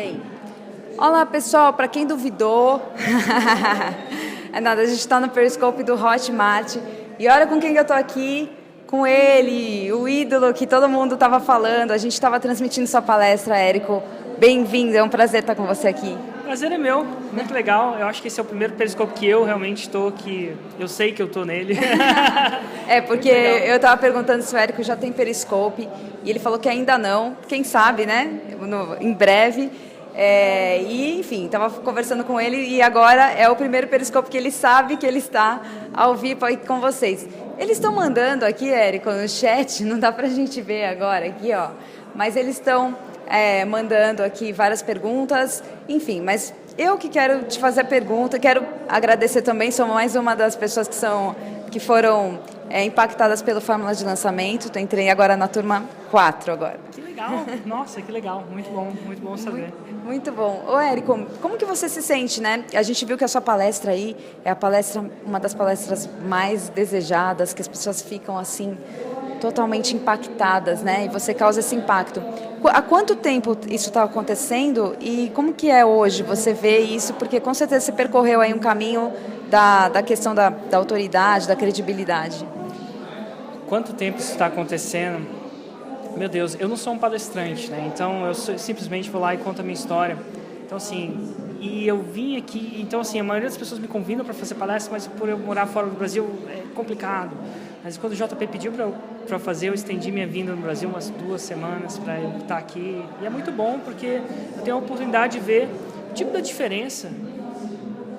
Bem, olá pessoal, para quem duvidou, é nada, a gente está no Periscope do Hotmart e olha com quem eu estou aqui, com ele, o ídolo que todo mundo estava falando, a gente estava transmitindo sua palestra, Érico. Bem-vindo, é um prazer estar com você aqui. O prazer é meu, muito legal. Eu acho que esse é o primeiro Periscope que eu realmente estou, que eu sei que eu estou nele. Porque eu estava perguntando se o Érico já tem Periscope e ele falou que ainda não, quem sabe, né? Em breve. E, enfim, estava conversando com ele e agora é o primeiro Periscope que ele sabe que ele está ao vivo aí com vocês. Eles estão mandando aqui, Érico, no chat, não dá para a gente ver agora aqui, ó, mas eles estão mandando aqui várias perguntas, enfim, mas eu que quero te fazer a pergunta, quero agradecer também, sou mais uma das pessoas que foram impactadas pelo Fórmula de Lançamento, entrei agora na turma 4 agora. Que legal, nossa, que legal, muito bom saber. Muito bom. Ô, Érico, como que você se sente, né? A gente viu que a sua palestra aí é uma das palestras mais desejadas, que as pessoas ficam assim, totalmente impactadas, né? E você causa esse impacto. Há quanto tempo isso está acontecendo e como que é hoje você vê isso? Porque com certeza você percorreu aí um caminho da questão da autoridade, da credibilidade. Quanto tempo isso está acontecendo? Meu Deus, eu não sou um palestrante, né? Então eu simplesmente vou lá e conto a minha história. Então assim, e eu vim aqui, então assim, a maioria das pessoas me convidam para fazer palestra, mas por eu morar fora do Brasil é complicado. Mas quando o JP pediu para fazer, eu estendi minha vinda no Brasil umas 2 semanas para eu estar aqui. E é muito bom porque eu tenho a oportunidade de ver o tipo da diferença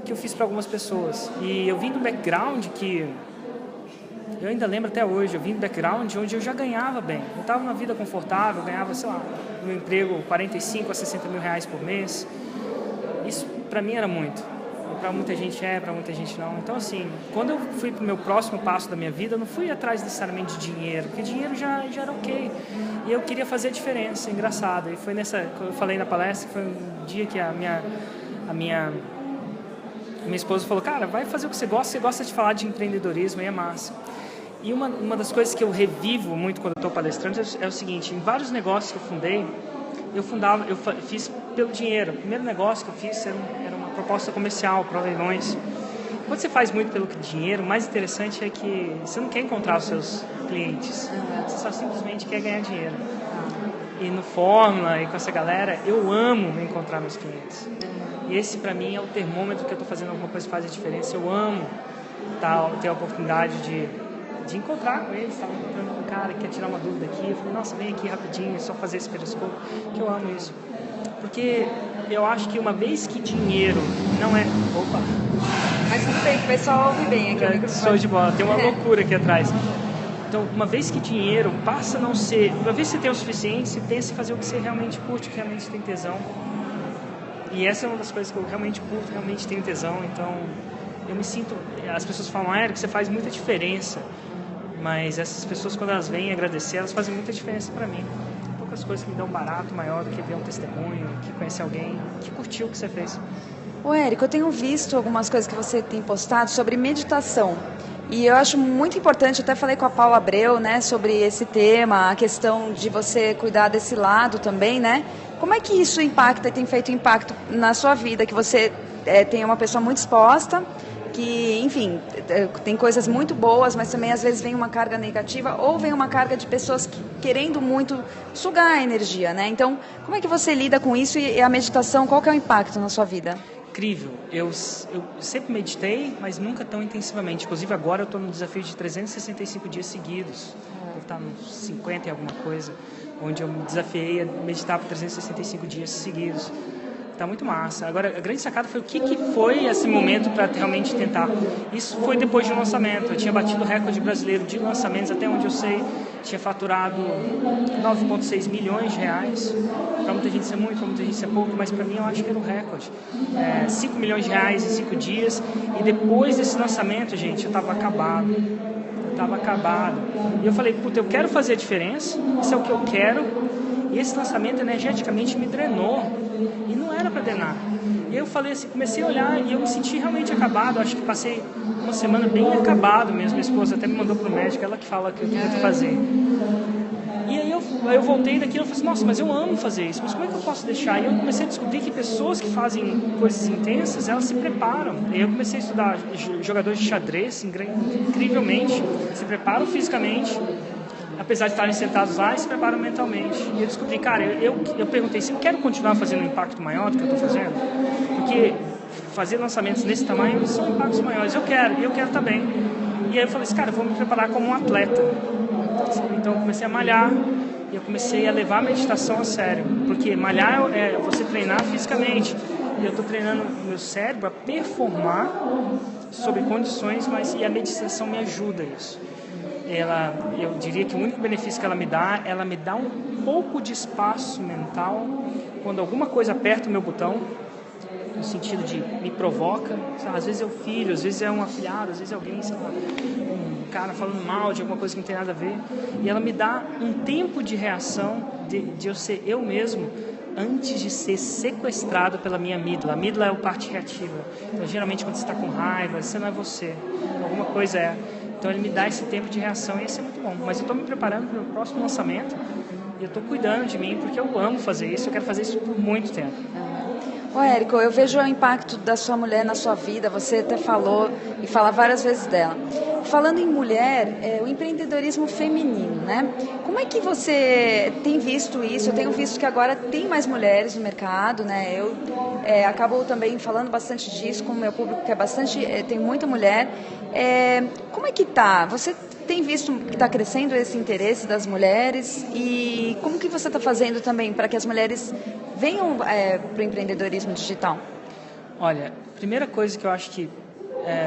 que eu fiz para algumas pessoas. E eu vim do background que eu ainda lembro até hoje, eu vim do background onde eu já ganhava bem. Eu estava numa vida confortável, ganhava, sei lá, no meu emprego 45 a 60 mil reais por mês. Isso para mim era muito. Para muita gente para muita gente não. Então assim, quando eu fui para o meu próximo passo da minha vida, eu não fui atrás necessariamente de dinheiro, porque dinheiro já era ok. E eu queria fazer a diferença, engraçado. E foi como eu falei na palestra, que foi um dia que a minha esposa falou, cara, vai fazer o que você gosta de falar de empreendedorismo, aí é massa. E uma das coisas que eu revivo muito quando eu estou palestrando é o seguinte, em vários negócios que eu fundei, eu fiz pelo dinheiro. O primeiro negócio que eu fiz era uma proposta comercial para leilões. Quando você faz muito pelo dinheiro, o mais interessante é que você não quer encontrar os seus clientes, você só simplesmente quer ganhar dinheiro. E no Fórmula e com essa galera, eu amo encontrar meus clientes. E esse para mim é o termômetro que eu estou fazendo alguma coisa que faz a diferença. Eu amo ter a oportunidade de encontrar com eles. Estava encontrando com um cara que quer tirar uma dúvida aqui. Eu falei, nossa, vem aqui rapidinho, é só fazer esse periscope, que eu amo isso. Porque eu acho que uma vez que dinheiro não é... Opa! Mas tudo bem, o pessoal ouve bem aqui. Show de bola, tem uma loucura aqui atrás. Então, uma vez que dinheiro passa a não ser... Uma vez que você tem o suficiente, você pensa em fazer o que você realmente curte, que realmente tem tesão. E essa é uma das coisas que eu realmente curto, realmente tenho tesão. Então, eu me sinto... As pessoas falam, Érico, você faz muita diferença. Mas essas pessoas, quando elas vêm agradecer, elas fazem muita diferença para mim. Poucas coisas que me dão um barato maior do que ver um testemunho, que conhecer alguém que curtiu o que você fez. Ô, Érico, eu tenho visto algumas coisas que você tem postado sobre meditação. E eu acho muito importante, eu até falei com a Paula Abreu, né, sobre esse tema, a questão de você cuidar desse lado também, né? Como é que isso impacta e tem feito impacto na sua vida, que você tem uma pessoa muito exposta, que, enfim, tem coisas muito boas, mas também às vezes vem uma carga negativa ou vem uma carga de pessoas querendo muito sugar a energia, né? Então, como é que você lida com isso e a meditação, qual que é o impacto na sua vida? Incrível. Eu sempre meditei, mas nunca tão intensivamente. Inclusive agora eu estou no desafio de 365 dias seguidos. Deve estar nos 50 e alguma coisa, onde eu me desafiei a meditar por 365 dias seguidos. Tá muito massa. Agora, a grande sacada foi o que foi esse momento para realmente tentar. Isso foi depois de um lançamento. Eu tinha batido o recorde brasileiro de lançamentos, até onde eu sei. Tinha faturado 9,6 milhões de reais. Para muita gente isso é muito, para muita gente isso é pouco, mas para mim eu acho que era um recorde. 5 milhões de reais em 5 dias. E depois desse lançamento, gente, eu estava acabado. E eu falei, puta, eu quero fazer a diferença, isso é o que eu quero. E esse lançamento energeticamente me drenou. E não era para drenar. E eu falei assim, comecei a olhar e eu me senti realmente acabado. Acho que passei uma semana bem acabado mesmo. Minha esposa até me mandou pro médico, ela que fala que eu tenho que fazer. E aí eu voltei daquilo e falei assim, nossa, mas eu amo fazer isso, mas como é que eu posso deixar? E eu comecei a descobrir que pessoas que fazem coisas intensas, elas se preparam. E eu comecei a estudar jogadores de xadrez, incrivelmente, se preparam fisicamente, apesar de estarem sentados lá, se preparam mentalmente. E eu descobri, cara, eu perguntei se eu quero continuar fazendo um impacto maior do que eu estou fazendo, porque fazer lançamentos nesse tamanho são impactos maiores. Eu quero também. E aí eu falei assim, cara, eu vou me preparar como um atleta. Então eu comecei a malhar e eu comecei a levar a meditação a sério, porque malhar é você treinar fisicamente, e eu estou treinando meu cérebro a performar sob condições, e a meditação me ajuda nisso. Eu diria que o único benefício que ela me dá um pouco de espaço mental quando alguma coisa aperta o meu botão, no sentido de me provoca, às vezes é o filho, às vezes é um afilhado, às vezes é alguém, sei lá, um cara falando mal de alguma coisa que não tem nada a ver, e ela me dá um tempo de reação de eu ser eu mesmo antes de ser sequestrado pela minha amígdala. A amígdala é a parte reativa, então geralmente quando você está com raiva, você não é você, alguma coisa é. Então ele me dá esse tempo de reação e isso é muito bom. Mas eu estou me preparando para o meu próximo lançamento e eu estou cuidando de mim porque eu amo fazer isso, eu quero fazer isso por muito tempo. Ô, Érico, eu vejo o impacto da sua mulher na sua vida, você até falou e fala várias vezes dela. Falando em mulher, o empreendedorismo feminino, né? Como é que você tem visto isso? Eu tenho visto que agora tem mais mulheres no mercado, né? Eu acabo também falando bastante disso com o meu público, que é bastante, tem muita mulher. Como é que tá? Você tem visto que está crescendo esse interesse das mulheres e como que você está fazendo também para que as mulheres venham para o empreendedorismo digital? Olha, a primeira coisa que eu acho que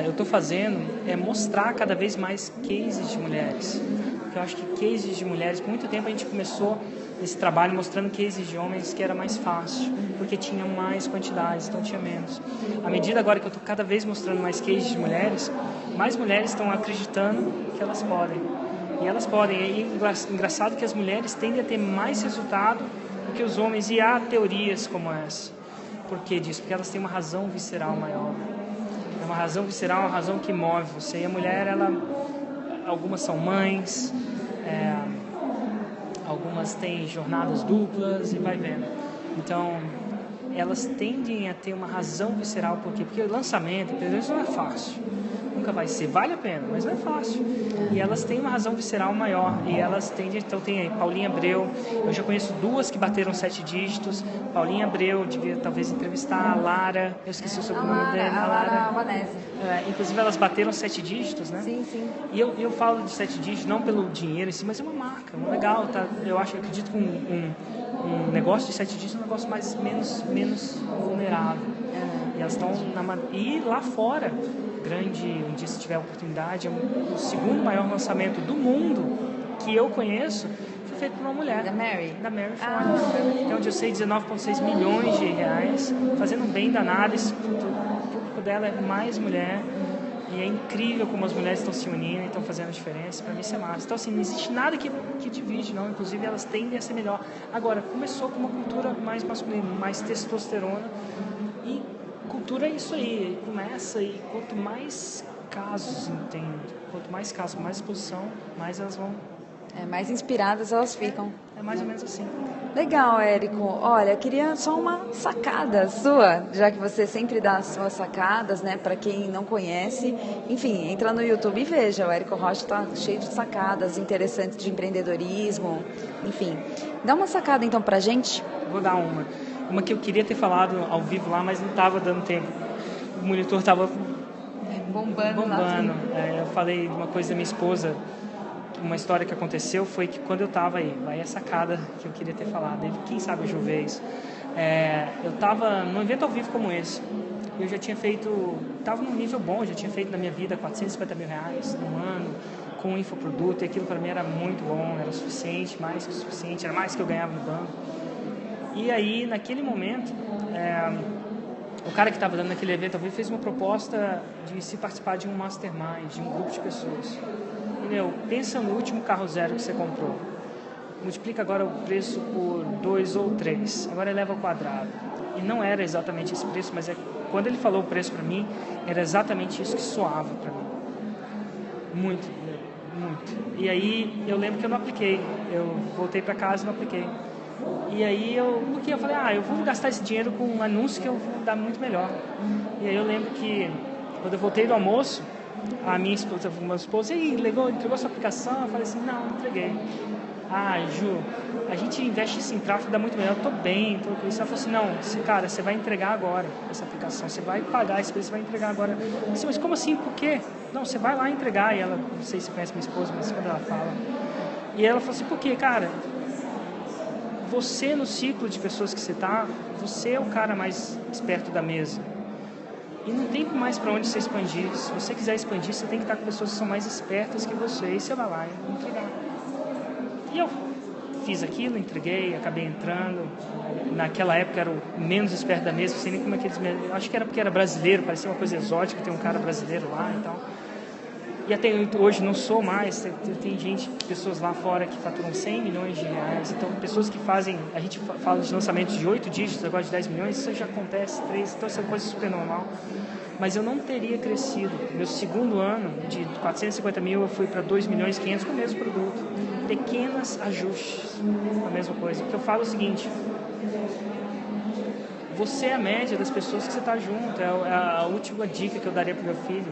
eu estou fazendo é mostrar cada vez mais cases de mulheres. Porque eu acho que cases de mulheres, por muito tempo a gente começou esse trabalho mostrando cases de homens que era mais fácil, porque tinha mais quantidades, então tinha menos. À medida agora que eu estou cada vez mostrando mais cases de mulheres, mais mulheres estão acreditando que elas podem. E elas podem. E é engraçado que as mulheres tendem a ter mais resultado do que os homens, e há teorias como essa. Por que disso? Porque elas têm uma razão visceral maior. É uma razão visceral, uma razão que move você. E a mulher, algumas são mães, algumas têm jornadas duplas e vai vendo. Então, elas tendem a ter uma razão visceral. Por quê? Porque o lançamento, empreendedorismo não é fácil. Nunca vai ser. Vale a pena, mas não é fácil. E elas têm uma razão visceral maior. E elas tendem... Então, tem aí Paulinha Abreu. Eu já conheço 2 que bateram 7 dígitos. Paulinha Abreu, devia talvez entrevistar. A Lara, eu esqueci o sobrenome dela. A Lara Vanessa. Inclusive, elas bateram 7 dígitos, né? Sim, sim. E eu falo de 7 dígitos não pelo dinheiro em si, mas é uma marca. Legal, tá? Eu acredito que um negócio de 7 dígitos é um negócio menos vulnerável. E elas estão e lá fora, um dia se tiver oportunidade, o segundo maior lançamento do mundo que eu conheço foi feito por uma mulher. Da Mary Ford. Que é onde eu sei 19,6 milhões de reais, fazendo um bem danado. O público dela é mais mulher. E é incrível como as mulheres estão se unindo e estão fazendo a diferença. Para mim isso é massa. Então assim, não existe nada que divide, não. Inclusive elas tendem a ser melhor. Agora, começou com uma cultura mais masculina, mais testosterona. E cultura é isso aí. Começa e quanto mais casos quanto mais casos, mais exposição, mais elas vão... mais inspiradas elas ficam. É mais ou menos assim. Legal, Érico. Olha, eu queria só uma sacada sua, já que você sempre dá as suas sacadas, né, para quem não conhece. Enfim, entra no YouTube e veja, o Érico Rocha está cheio de sacadas interessantes de empreendedorismo, enfim. Dá uma sacada então pra gente. Vou dar uma que eu queria ter falado ao vivo lá, mas não estava dando tempo. O monitor estava bombando. Eu falei de uma coisa da minha esposa. Uma história que aconteceu foi que quando eu estava aí é a sacada que eu queria ter falado, quem sabe o Ju vê isso. Eu estava num evento ao vivo como esse, eu já tinha feito, estava num nível bom, já tinha feito na minha vida 450 mil reais num ano, com um infoproduto, e aquilo para mim era muito bom, era suficiente, mais que suficiente, era mais que eu ganhava no banco. E aí, naquele momento, o cara que estava dando naquele evento ao vivo fez uma proposta de se participar de um mastermind, de um grupo de pessoas. Pensa no último carro zero que você comprou. Multiplica agora o preço por 2 ou 3. Agora eleva ao quadrado. E não era exatamente esse preço, mas quando ele falou o preço para mim, era exatamente isso que soava para mim. Muito, muito. E aí eu lembro que eu não apliquei. Eu voltei para casa e não apliquei. E aí porque eu falei, eu vou gastar esse dinheiro com um anúncio que eu vou dar muito melhor. E aí eu lembro que quando eu voltei do almoço, a minha esposa, e aí, entregou sua aplicação? Eu falei assim, não entreguei. Ju, a gente investe isso em tráfego, dá muito melhor, eu tô bem, tô com isso. Ela falou assim, não, cara, você vai entregar agora essa aplicação, você vai pagar esse preço, você vai entregar agora. Eu disse, mas como assim, por quê? Não, você vai lá entregar. E ela, não sei se você conhece minha esposa, mas quando ela fala. E ela falou assim, por quê, cara? Você, no ciclo de pessoas que você tá, você é o cara mais esperto da mesa. E não tem mais para onde você expandir. Se você quiser expandir, você tem que estar com pessoas que são mais espertas que você. E você vai lá e entregar. E eu fiz aquilo, entreguei, acabei entrando. Naquela época era o menos esperto da mesa, não sei nem como é que eles... Acho que era porque era brasileiro, parecia uma coisa exótica, tem um cara brasileiro lá e tal. E até hoje não sou mais, tem gente, pessoas lá fora que faturam 100 milhões de reais, então pessoas que fazem, a gente fala de lançamentos de 8 dígitos, agora de 10 milhões, isso já acontece, 3, então isso é uma coisa super normal. Mas eu não teria crescido. Meu segundo ano, de 450 mil, eu fui para 2 milhões e 500 com o mesmo produto. Pequenos ajustes, a mesma coisa. O que eu falo é o seguinte, você é a média das pessoas que você está junto, é a última dica que eu daria para o meu filho.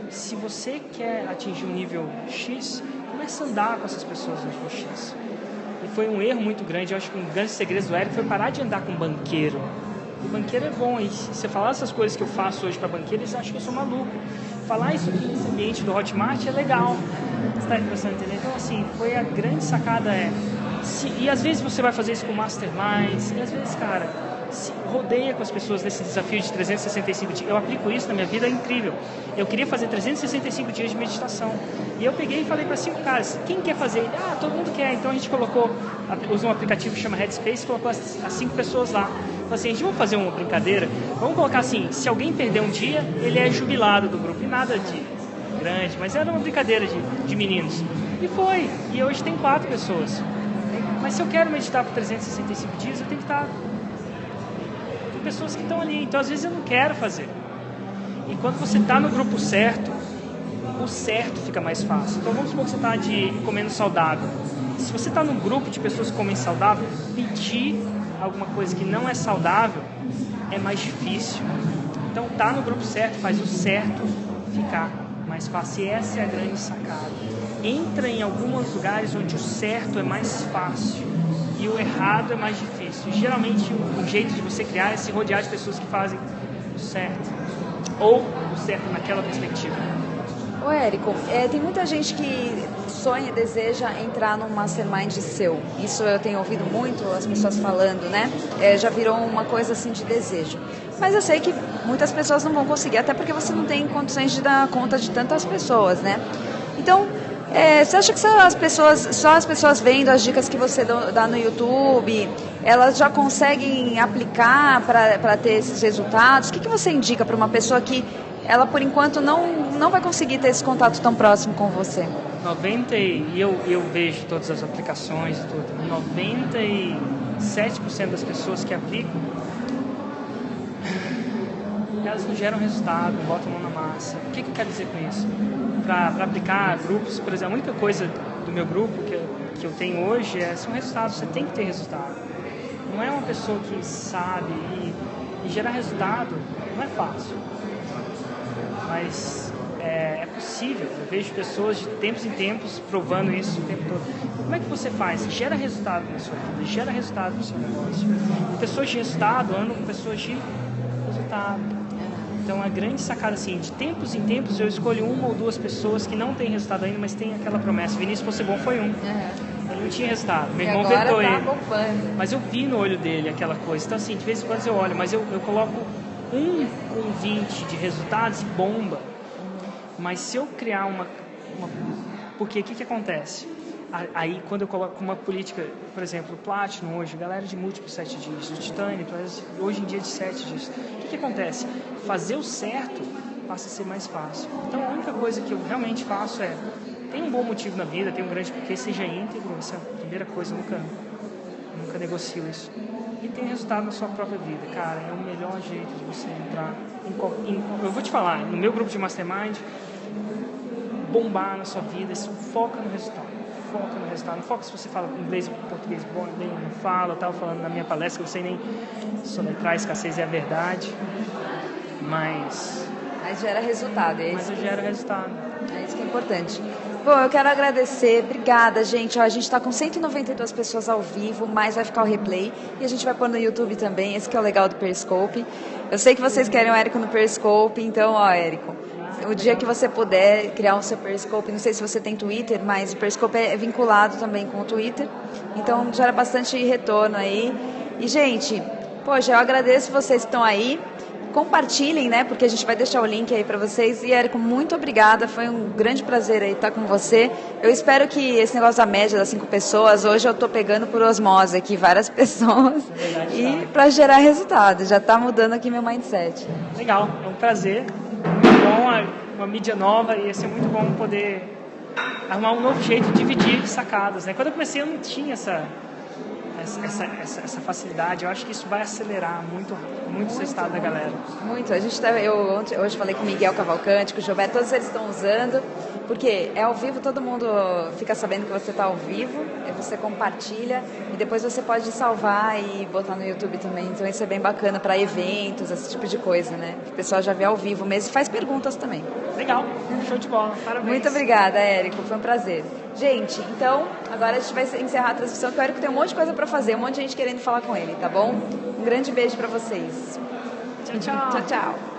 Se você quer atingir um nível X, comece a andar com essas pessoas no nível X. E foi um erro muito grande, eu acho que um grande segredo do Eric foi parar de andar com banqueiro. O banqueiro é bom, e se você falar essas coisas que eu faço hoje para banqueiro, eles acham que eu sou maluco. Falar isso aqui nesse ambiente do Hotmart é legal. Você está começando a entender? Então, assim, foi a grande sacada e às vezes você vai fazer isso com masterminds, e às vezes, cara, se rodeia com as pessoas nesse desafio de 365 dias. Eu aplico isso na minha vida, é incrível. Eu queria fazer 365 dias de meditação. E eu peguei e falei para 5 caras, quem quer fazer? Todo mundo quer. Então a gente usou um aplicativo que chama Headspace e colocou as 5 pessoas lá. Falei assim, a gente vai fazer uma brincadeira, vamos colocar assim, se alguém perder um dia, ele é jubilado do grupo. E nada de grande, mas era uma brincadeira de meninos. E foi. E hoje tem 4 pessoas. Mas se eu quero meditar por 365 dias, eu tenho que estar com pessoas que estão ali. Então, às vezes, eu não quero fazer. E quando você está no grupo certo, o certo fica mais fácil. Então, vamos supor que você está comendo saudável. Se você está num grupo de pessoas que comem saudável, pedir alguma coisa que não é saudável é mais difícil. Então, tá no grupo certo faz o certo ficar mais fácil. E essa é a grande sacada. Entra em alguns lugares onde o certo é mais fácil e o errado é mais difícil. Geralmente, o jeito de você criar é se rodear de pessoas que fazem o certo. Ou o certo naquela perspectiva. Ô, Érico, tem muita gente que sonha e deseja entrar num mastermind seu. Isso eu tenho ouvido muito as pessoas falando, né? Já virou uma coisa assim de desejo. Mas eu sei que muitas pessoas não vão conseguir, até porque você não tem condições de dar conta de tantas pessoas, né? Então, você acha que só as pessoas vendo as dicas que você dá no YouTube, elas já conseguem aplicar para ter esses resultados? O que você indica para uma pessoa que ela, por enquanto, não vai conseguir ter esse contato tão próximo com você? E eu vejo todas as aplicações e tudo. 97% das pessoas que aplicam, elas não geram resultado, não botam a mão na massa. O que eu quero dizer com isso? Para aplicar grupos, por exemplo, a única coisa do meu grupo que eu tenho hoje são resultados. Você tem que ter resultado. Não é uma pessoa que sabe e gerar resultado não é fácil. Mas é possível. Eu vejo pessoas de tempos em tempos provando isso o tempo todo. Como é que você faz? Gera resultado na sua vida, gera resultado no seu negócio. E pessoas de resultado andam com pessoas de resultado. Então, a grande sacada, assim, de tempos em tempos eu escolho 1 ou 2 pessoas que não têm resultado ainda, mas tem aquela promessa. Vinícius Possebon foi um. Ele não tinha resultado. Meu irmão vetou ele. Mas eu vi no olho dele aquela coisa. Então, assim, de vez em quando eu olho, mas eu coloco 1 com 20 de resultados e bomba. Mas se eu criar uma... Porque o que acontece? Aí, quando eu coloco uma política, por exemplo, o Platinum hoje, galera de múltiplos 7 dígitos, o Titânio, hoje em dia de 7 dígitos. O que acontece? Fazer o certo passa a ser mais fácil. Então, a única coisa que eu realmente faço tem um bom motivo na vida, tem um grande porquê, seja íntegro, essa é a primeira coisa, eu nunca negocio isso. E tem resultado na sua própria vida, cara, é o melhor jeito de você entrar eu vou te falar, no meu grupo de Mastermind, bombar na sua vida, foca no resultado. Foca no resultado. Não foca se você fala inglês ou português bom, bem, não fala. Eu estava falando na minha palestra que eu sei nem soletrar a escassez é a verdade, mas gera resultado, é isso? Mas gera resultado. É isso que é importante. Bom, eu quero agradecer, obrigada, gente. Ó, a gente está com 192 pessoas ao vivo, mas vai ficar o replay e a gente vai pôr no YouTube também, esse que é o legal do Periscope. Eu sei que vocês querem o Érico no Periscope, então, ó, Érico, o dia que você puder criar o seu Periscope, não sei se você tem Twitter, mas o Periscope é vinculado também com o Twitter, então gera bastante retorno aí. E, gente, poxa, eu agradeço vocês que estão aí. Compartilhem, né? Porque a gente vai deixar o link aí para vocês. E, Érico, muito obrigada. Foi um grande prazer aí estar com você. Eu espero que esse negócio da média das 5 pessoas, hoje eu estou pegando por osmose aqui várias pessoas. E para gerar resultado. Já está mudando aqui meu mindset. Legal, é um prazer. Muito bom, uma mídia nova. E ia ser muito bom poder arrumar um novo jeito de dividir sacadas, né? Quando eu comecei eu não tinha essa facilidade. Eu acho que isso vai acelerar muito o resultado da galera. Muito. Hoje falei com o Miguel Cavalcante, com o Gilberto, todos eles estão usando, porque é ao vivo, todo mundo fica sabendo que você está ao vivo, você compartilha e depois você pode salvar e botar no YouTube também. Então isso é bem bacana para eventos, esse tipo de coisa, né? O pessoal já vê ao vivo mesmo e faz perguntas também. Legal, show de bola, parabéns. Muito obrigada, Érico, foi um prazer. Gente, então, agora a gente vai encerrar a transmissão, que o Érico tem um monte de coisa para fazer, um monte de gente querendo falar com ele, tá bom? Um grande beijo para vocês. Tchau, tchau. Tchau, tchau.